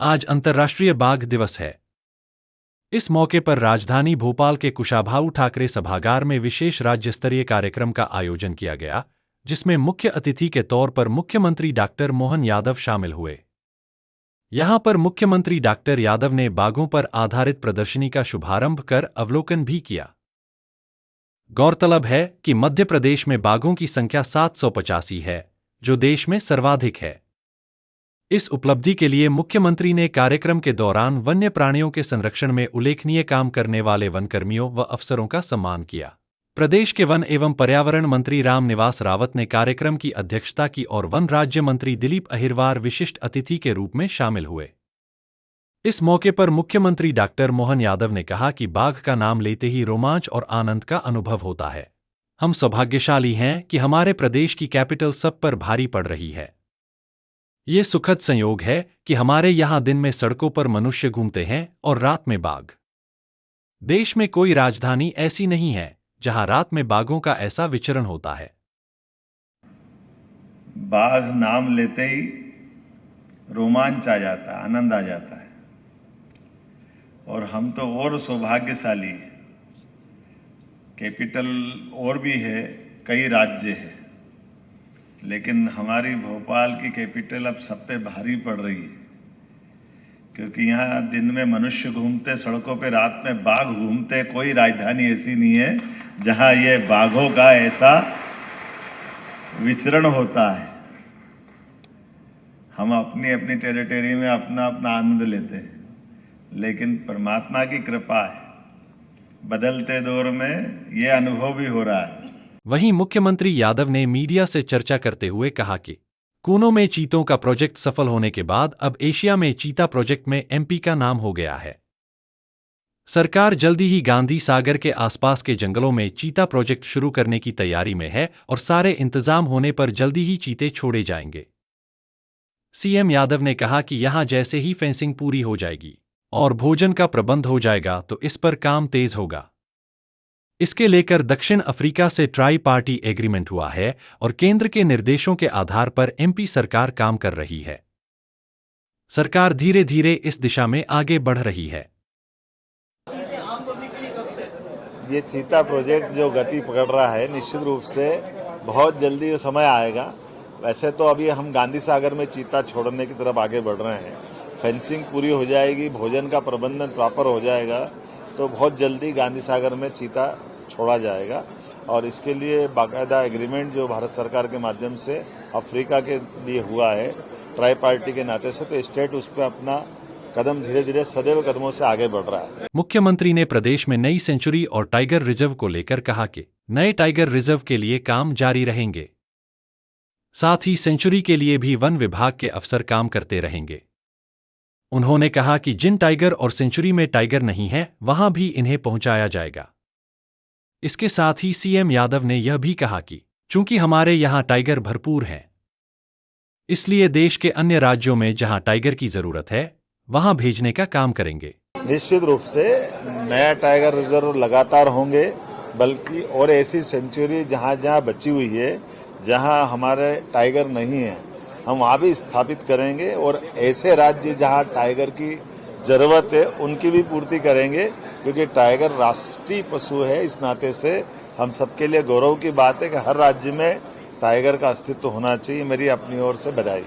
आज अंतर्राष्ट्रीय बाघ दिवस है। इस मौके पर राजधानी भोपाल के कुशाभाऊ ठाकरे सभागार में विशेष राज्य स्तरीय कार्यक्रम का आयोजन किया गया, जिसमें मुख्य अतिथि के तौर पर मुख्यमंत्री डॉक्टर मोहन यादव शामिल हुए। यहां पर मुख्यमंत्री डॉक्टर यादव ने बाघों पर आधारित प्रदर्शनी का शुभारंभ कर अवलोकन भी किया। गौरतलब है कि मध्य प्रदेश में बाघों की संख्या 785 है, जो देश में सर्वाधिक है। इस उपलब्धि के लिए मुख्यमंत्री ने कार्यक्रम के दौरान वन्य प्राणियों के संरक्षण में उल्लेखनीय काम करने वाले वनकर्मियों व अफसरों का सम्मान किया। प्रदेश के वन एवं पर्यावरण मंत्री रामनिवास रावत ने कार्यक्रम की अध्यक्षता की और वन राज्य मंत्री दिलीप अहिरवार विशिष्ट अतिथि के रूप में शामिल हुए। इस मौके पर मुख्यमंत्री डॉक्टर मोहन यादव ने कहा कि बाघ का नाम लेते ही रोमांच और आनंद का अनुभव होता है। हम सौभाग्यशाली हैं कि हमारे प्रदेश की कैपिटल सब पर भारी पड़ रही है। ये सुखद संयोग है कि हमारे यहाँ दिन में सड़कों पर मनुष्य घूमते हैं और रात में बाघ। देश में कोई राजधानी ऐसी नहीं है जहां रात में बाघों का ऐसा विचरण होता है। बाघ नाम लेते ही रोमांच आ जाता है, आनंद आ जाता है। और हम तो और सौभाग्यशाली हैं। कैपिटल और भी है, कई राज्य है, लेकिन हमारी भोपाल की कैपिटल अब सब पे भारी पड़ रही है, क्योंकि यहाँ दिन में मनुष्य घूमते सड़कों पे, रात में बाघ घूमते। कोई राजधानी ऐसी नहीं है जहाँ ये बाघों का ऐसा विचरण होता है। हम अपनी अपनी टेरिटरी में अपना अपना आनंद लेते हैं, लेकिन परमात्मा की कृपा है, बदलते दौर में ये अनुभव भी हो रहा है। वहीं मुख्यमंत्री यादव ने मीडिया से चर्चा करते हुए कहा कि कूनो में चीतों का प्रोजेक्ट सफल होने के बाद अब एशिया में चीता प्रोजेक्ट में एमपी का नाम हो गया है। सरकार जल्दी ही गांधी सागर के आसपास के जंगलों में चीता प्रोजेक्ट शुरू करने की तैयारी में है और सारे इंतजाम होने पर जल्दी ही चीते छोड़े जाएंगे। सीएम यादव ने कहा कि यहां जैसे ही फेंसिंग पूरी हो जाएगी और भोजन का प्रबंध हो जाएगा तो इस पर काम तेज होगा। इसके लेकर दक्षिण अफ्रीका से ट्राई पार्टी एग्रीमेंट हुआ है और केंद्र के निर्देशों के आधार पर एमपी सरकार काम कर रही है। सरकार धीरे धीरे इस दिशा में आगे बढ़ रही है। ये चीता प्रोजेक्ट जो गति पकड़ रहा है, निश्चित रूप से बहुत जल्दी ये समय आएगा। वैसे तो अभी हम गांधी सागर में चीता छोड़ने की तरफ आगे बढ़ रहे हैं। फेंसिंग पूरी हो जाएगी, भोजन का प्रबंधन प्रॉपर हो जाएगा, तो बहुत जल्दी गांधी सागर में चीता छोड़ा जाएगा। और इसके लिए बाकायदा एग्रीमेंट जो भारत सरकार के माध्यम से अफ्रीका के लिए हुआ है, ट्राई पार्टी के नाते से, तो स्टेट उस पर अपना कदम धीरे धीरे सदैव कदमों से आगे बढ़ रहा है। मुख्यमंत्री ने प्रदेश में नई सेंचुरी और टाइगर रिजर्व को लेकर कहा कि नए टाइगर रिजर्व के लिए काम जारी रहेंगे। साथ ही सेंचुरी के लिए भी वन विभाग के अफसर काम करते रहेंगे। उन्होंने कहा कि जिन टाइगर और सेंचुरी में टाइगर नहीं है, वहां भी इन्हें पहुंचाया जाएगा। इसके साथ ही सीएम यादव ने यह भी कहा कि चूंकि हमारे यहां टाइगर भरपूर हैं, इसलिए देश के अन्य राज्यों में जहां टाइगर की जरूरत है, वहां भेजने का काम करेंगे। निश्चित रूप से नया टाइगर रिजर्व लगातार होंगे, बल्कि और ऐसी सेंचुरी जहां जहां बची हुई है, जहां हमारे टाइगर नहीं है, हम वहां भी स्थापित करेंगे। और ऐसे राज्य जहां टाइगर की जरूरत है, उनकी भी पूर्ति करेंगे, क्योंकि टाइगर राष्ट्रीय पशु है। इस नाते से हम सबके लिए गौरव की बात है कि हर राज्य में टाइगर का अस्तित्व होना चाहिए। मेरी अपनी ओर से बधाई।